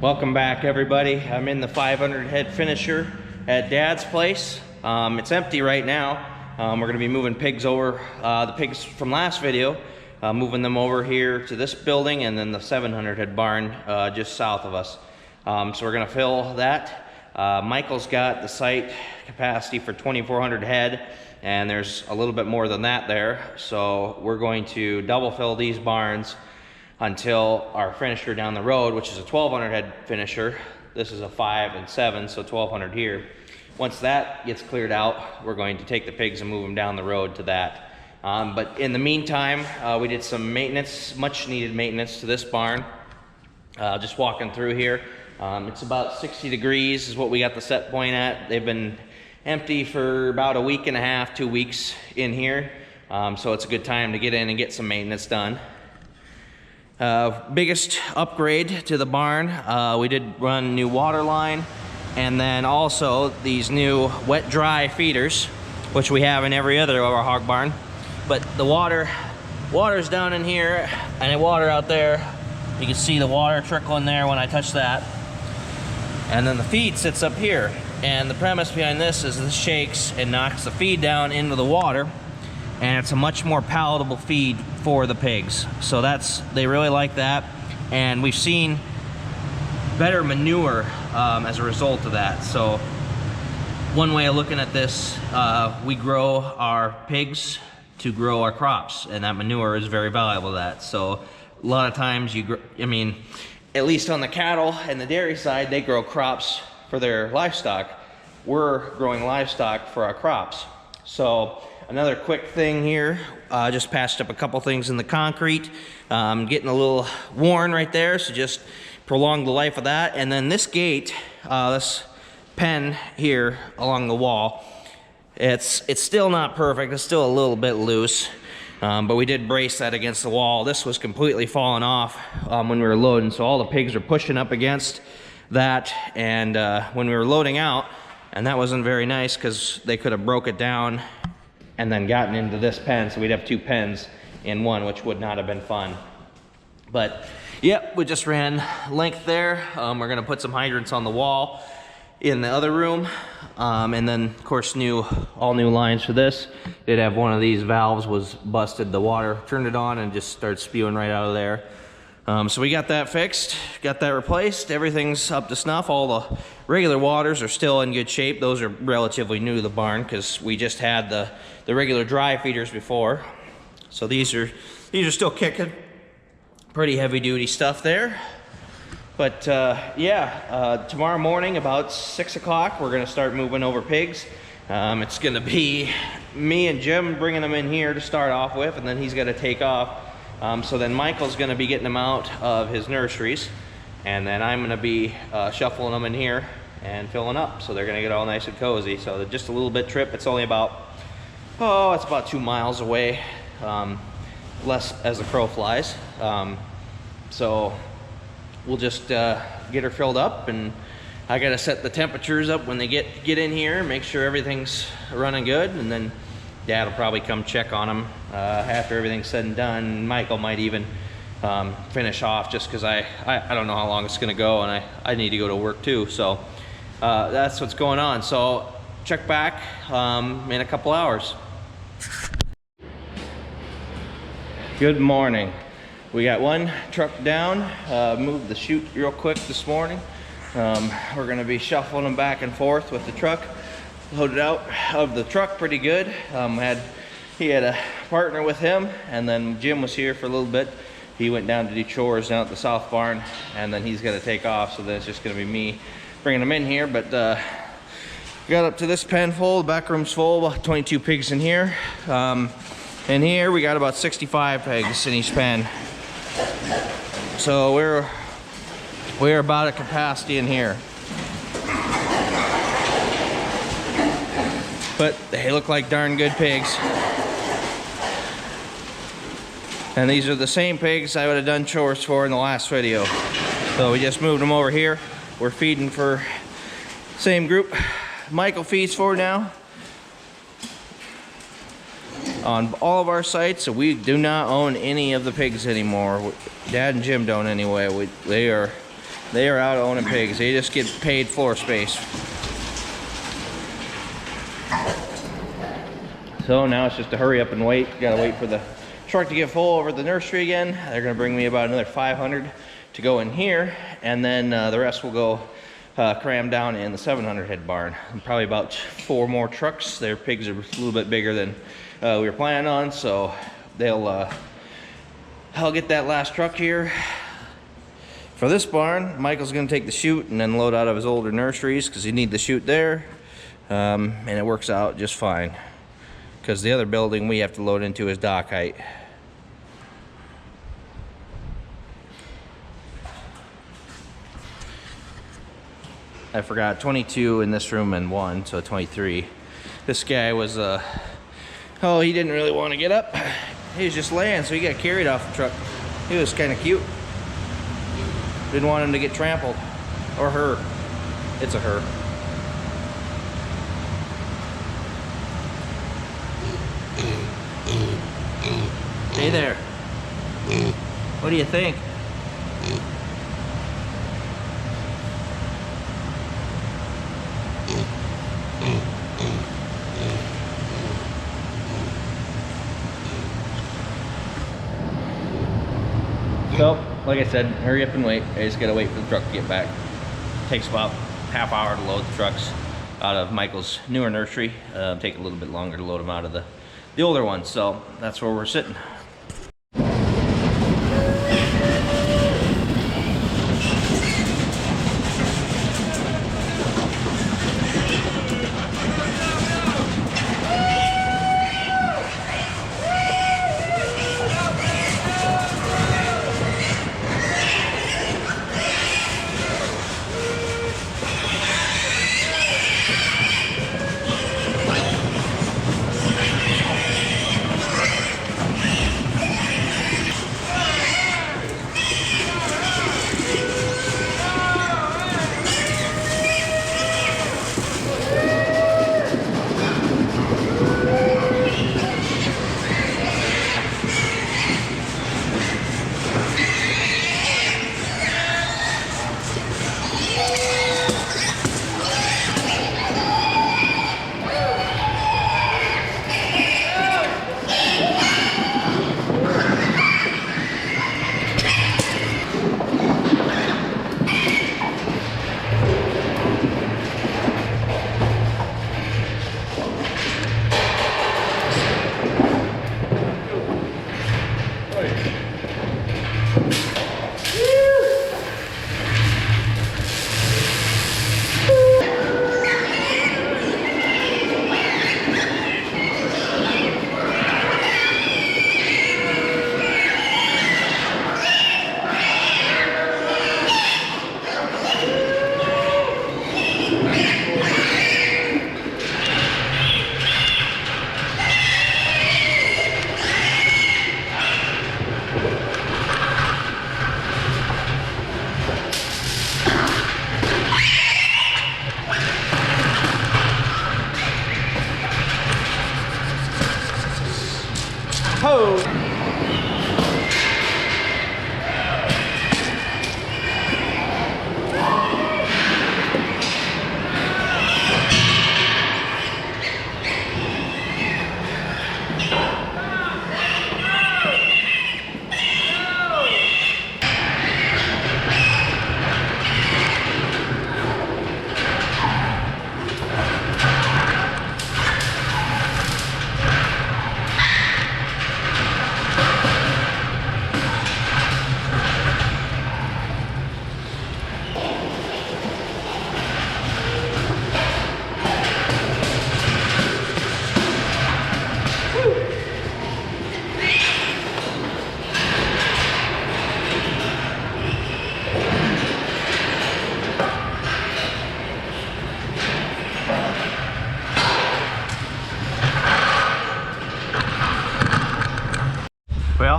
Welcome back, everybody. I'm in the 500 head finisher at Dad's place. It's empty right now. We're going to be moving pigs over, the pigs from last video, moving them over here to this building, and then the 700 head barn just south of us. So we're going to fill that. Michael's got the site capacity for 2,400 head, and there's a little bit more than that there. So we're going to double fill these barns until our finisher down the road, which is a 1,200 head finisher. This is a 5 and 7, so 1,200 here. Once that gets cleared out, we're going to take the pigs and move them down the road to that. But in the meantime, we did some maintenance, much needed maintenance to this barn. Just walking through here. It's about 60 degrees is what we got the set point at. They've been empty for about a week and a half, 2 weeks in here. So it's a good time to get in and get some maintenance done. Biggest upgrade to the barn, we did run new water line, and then also these new wet-dry feeders, which we have in every other of our hog barn. But the water's down in here, and the water out there, you can see the water trickling there when I touch that. And then the feed sits up here, and the premise behind this is this shakes and knocks the feed down into the water, and it's a much more palatable feed for the pigs. So they really like that, and we've seen better manure as a result of that. So one way of looking at this, we grow our pigs to grow our crops, and that manure is very valuable to that. So a lot of times at least on the cattle and the dairy side, they grow crops for their livestock. We're growing livestock for our crops. So another quick thing here, just patched up a couple things in the concrete, getting a little worn right there, so just prolong the life of that. And then this gate, this pen here along the wall, it's still not perfect, it's still a little bit loose, but we did brace that against the wall. This was completely falling off when we were loading, so all the pigs were pushing up against that, and when we were loading out, and that wasn't very nice because they could have broke it down and then gotten into this pen, so we'd have two pens in one, which would not have been fun. But yep, we just ran length there. We're gonna put some hydrants on the wall in the other room, and then of course all new lines for this. Did have one of these valves was busted, the water turned it on and just started spewing right out of there. So we got that fixed, got that replaced, everything's up to snuff. All the regular waters are still in good shape. Those are relatively new to the barn because we just had the regular dry feeders before. So these are still kicking. Pretty heavy duty stuff there. But tomorrow morning about 6 o'clock, we're gonna start moving over pigs. It's gonna be me and Jim bringing them in here to start off with, and then he's gotta take off. So then Michael's gonna be getting them out of his nurseries, and then I'm gonna be shuffling them in here and filling up. So they're gonna get all nice and cozy. So just a little bit trip. It's only about, it's about 2 miles away, less as the crow flies. So we'll just get her filled up, and I gotta set the temperatures up when they get in here, make sure everything's running good, and then Dad will probably come check on them after everything's said and done. Michael might even finish off just because I don't know how long it's gonna go, and I need to go to work too. So that's what's going on. So check back in a couple hours. Good morning. We got one truck down, moved the chute real quick this morning. We're gonna be shuffling them back and forth with the truck. Loaded out of the truck pretty good. He had a partner with him, and then Jim was here for a little bit. He went down to do chores down at the south barn, and then he's gonna take off, so then it's just gonna be me bringing them in here. But got up to this pen full, the back room's full, about 22 pigs in here. In here we got about 65 pigs in each pen. So we're about at capacity in here. But they look like darn good pigs. And these are the same pigs I would have done chores for in the last video. So we just moved them over here. We're feeding for same group Michael feeds for now. On all of our sites, so we do not own any of the pigs anymore. Dad and Jim don't anyway. They are They are out owning pigs. They just get paid floor space. So now it's just to hurry up and wait. Gotta wait for the truck to get full over at the nursery again. They're gonna bring me about another 500 to go in here, and then the rest will go cram down in the 700 head barn. And probably about 4 more trucks. Their pigs are a little bit bigger than we were planning on, so I'll get that last truck here. For this barn, Michael's gonna take the chute and then load out of his older nurseries because you need the chute there, and it works out just fine. Because the other building we have to load into is dock height. I forgot 22 in this room and 1, so 23. This guy was, oh, he didn't really want to get up. He was just laying, so he got carried off the truck. He was kind of cute. Didn't want him to get trampled. Or her. It's a her. Hey there. What do you think? So, like I said, hurry up and wait. I just gotta wait for the truck to get back. Takes about half hour to load the trucks out of Michael's newer nursery. Take a little bit longer to load them out of the older one. So that's where we're sitting. Ho! Well,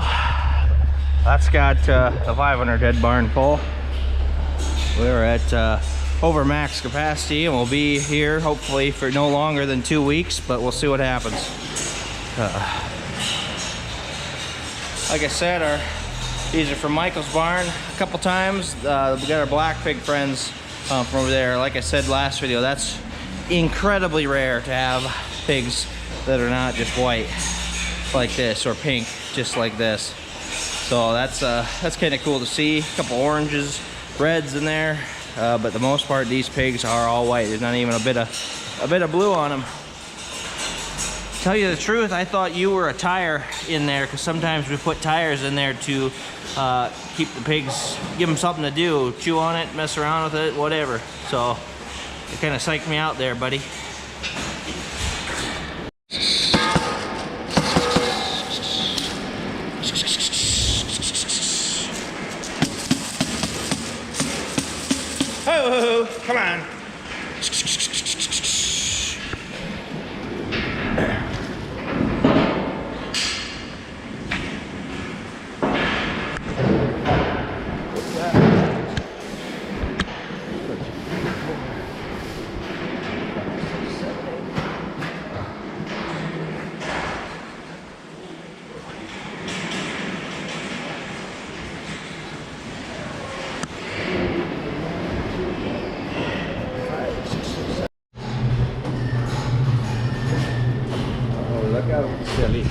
that's got the 500 head barn full. We're at over max capacity, and we'll be here hopefully for no longer than 2 weeks, but we'll see what happens. Like I said, our These are from Michael's barn a couple times. We got our black pig friends from over there. Like I said last video, that's incredibly rare to have pigs that are not just white like this or pink just like this. So that's kind of cool to see. A couple oranges, reds in there, but the most part these pigs are all white. There's not even a bit of blue on them. Tell you the truth, I thought you were a tire in there, because sometimes we put tires in there to keep the pigs, give them something to do, chew on it, mess around with it, whatever. So it kind of psyched me out there, buddy. Oh, come on. Look out, silly.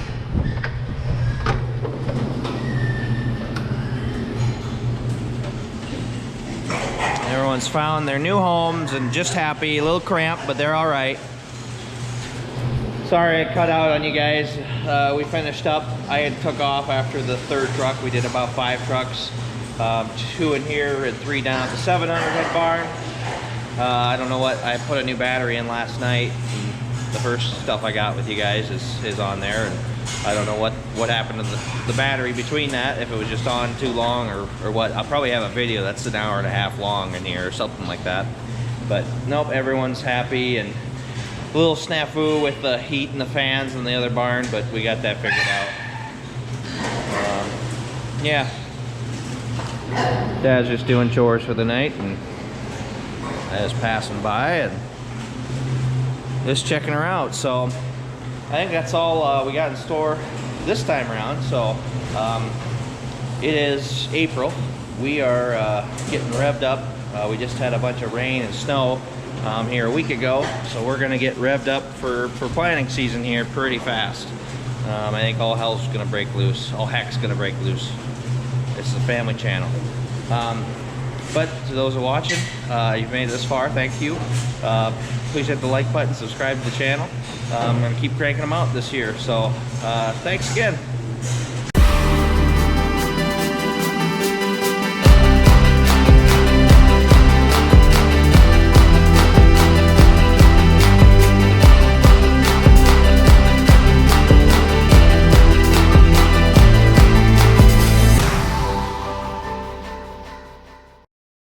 Everyone's found their new homes and just happy, a little cramped, but they're all right. Sorry I cut out on you guys. We finished up. I had took off after the third truck. We did about 5 trucks, 2 in here and 3 down at the 700 head barn. I don't know what, I put a new battery in last night. The first stuff I got with you guys is on there, and I don't know what happened to the battery between that, if it was just on too long or what. I'll probably have a video that's an hour and a half long in here or something like that. But nope, everyone's happy, and a little snafu with the heat and the fans in the other barn, but we got that figured out. Yeah, Dad's just doing chores for the night, and I was passing by and just checking her out. So I think that's all we got in store this time around. So it is April. We are getting revved up. We just had a bunch of rain and snow here a week ago, so we're gonna get revved up for planting season here pretty fast. I think all hell's gonna break loose. All heck's gonna break loose. This is a family channel. But to those who are watching, you've made it this far, thank you. Please hit the like button, subscribe to the channel. I'm gonna keep cranking them out this year, so thanks again.